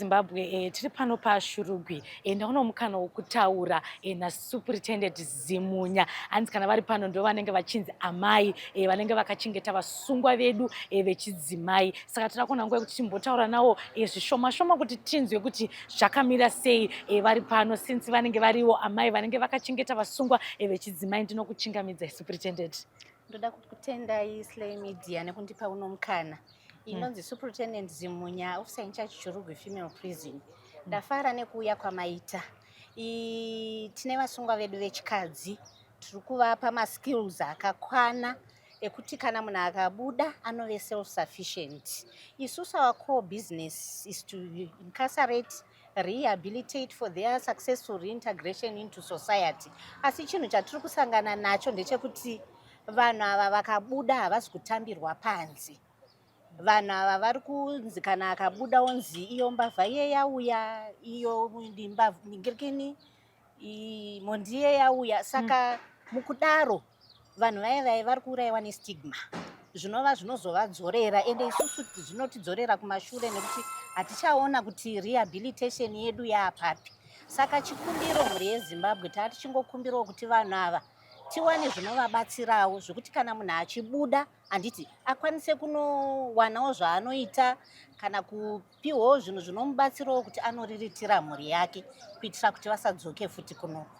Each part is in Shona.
Zimbabwe tiri pano paShurugwi ndaona mukana wokutaura naSuperitendent Zimunya. Hanzi kana vari pano ndo vanenge vachinzi amai vanenge vakachengeta vasungwa vedu vechidzimai. Saka tiri kuona nguva yekuti timbotaura navo zvishoma shoma kuti tinzwe kuti zvakamira sei vari pano, since vanenge variwo amai vanenge vakachengeta vasungwa vechidzimai. Ndinokuchingamidzai Superintendent. Ndoda kutendai Slay Media nekundipa uno mukana. Inonzi Superintendent Zimunya, officer in charge Shurugwi Female Prison. Ndafara nekuuya kwamaita. Tine vasungwa vedu vechikadzi, tiri kuvapa maskills akakwana ekuti kana munhu akabuda anove self sufficient. Isusu our core business is to incarcerate, rehabilitate for their successful reintegration into society. Asi chinhu chatiri kusangana nacho ndechekuti vanhu ava vakabuda havasi kutambirwa panze. Vanhu ava vari kunzi kana akabuda onzi iyo mbavha iye yauya, iyo ndingirikini mondiye yauya. Saka mukudaro vanhu vaya vari kuurayiwa nestigma, zvinova zvinozovadzorera ende isusu zvinotidzorera kumashure nekuti hatichaona kuti rehabilitation yedu yaapapi. Saka chikumbiro mhuri yeZimbabwe tati chingokumbirawo kuti vanhu ava tiwane zvinovabatsirawo zvokuti kana munhu achibuda handiti akwanise kunowanawo zvaanoita kana kupiwawo zvinhu zvinomubatsirawo kuti anoriritira mhuri yake kuitira kuti vasadzoke futi kunoku.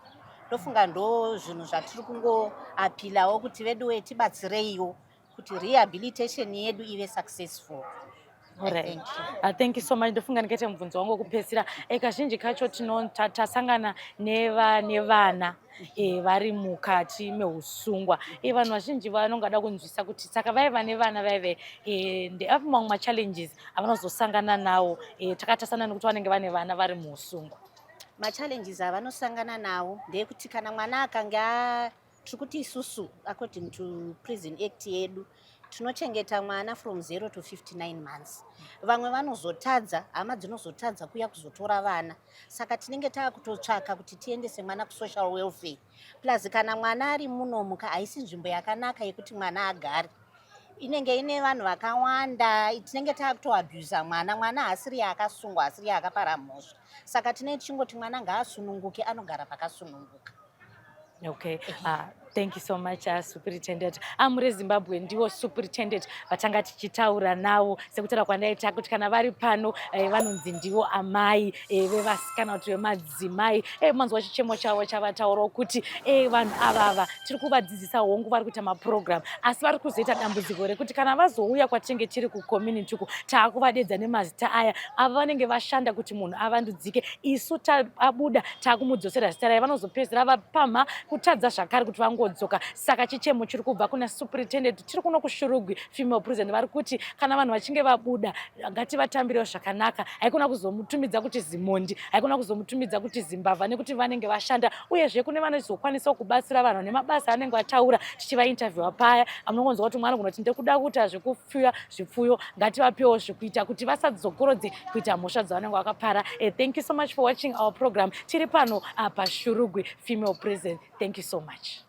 Ndofunga ndo zvinhu zvatiri kungoapilawo kuti vedu tibatsireiwo kuti rehabilitation yedu ive successful. Alright. Thank you so much. Ndofunga ndikete mubvunzo wangu wokupedzisira. Kazhinji kacho tasangana nevana vari mukati meusungwa. Vanhu vazhinji vanongada kunzwisa kuti saka vaiva nevana vaive ndeapo mamwe machallenges avanozosangana nawo takatasana nekuti vanenge vane vana vari muusungwa. Machallenges avanosangana nawo ndeyekuti kana mwana akanga tiri kuti isusu according to Prison Act yedu tinochengeta mwana from 0 to 59 months. Vamwe vanozotadza, hama dzinozotadza kuya kuzotora vana. Saka tinenge taakutotsvaka kuti tiendese mwana kusocial welfare. Plus kana mwana ari munomuka haisi nzvimbo yakanaka yekuti mwana agare. Inenge ine vanhu vakawanda, tinenge taakutoabhusa mwana haasiri akasungwa, haasiri akapara mhosva. Saka tinenge tichingoti mwana ngaasununguke, anogara pakasununguka. Okay. Thank you so much, Superintendent. Muri Zimbabwe ndiwo Superintendent vatanga tichitaura navo sekutaura kwandaita kuti kana vari pano vanonzi ndiwo amai vevasikana kuti vemadzimai. Manzwa chichemo chavo chavataurawo kuti vanhu avava tiri kuvadzidzisa hongu vari kuita maprogram asi vari kuzoita dambudziko rekuti kana vazouya kwatinenge tiri kucommunity uku taakuvadedza nemazita aya ava vanenge vashanda kuti munhu avandudzike. Isu abuda taakumudzosera zita raye vanozopedzera vapamha kutadza zvakare kuti vangodzoka. Saka chichemo chiri kubva kuna Superintendent tiri kuno kuShurugwi Female Prison vari kuti kana vanhu vachinge vabuda ngativatambirewo zvakanaka. Haikona kuzomutumidza kuti zimondi, haikona kuzomutumidza kuti zimbavha nekuti vanenge vashanda. Uyezve kune vanozokwanisa kubatsira vanhu nemabasa anenge vataura tichivainterviewa paya. Anongonzwa kuti mwana kunoti ndekuda kuita zvekufuya zvipfuyo ngativapewo zvekuita kuti vasadzokorodze kuita mhosva dzavanenge vakapara. Thank you so much for watching our program. Tiri pano paShurugwi Female Prison. Thank you so much.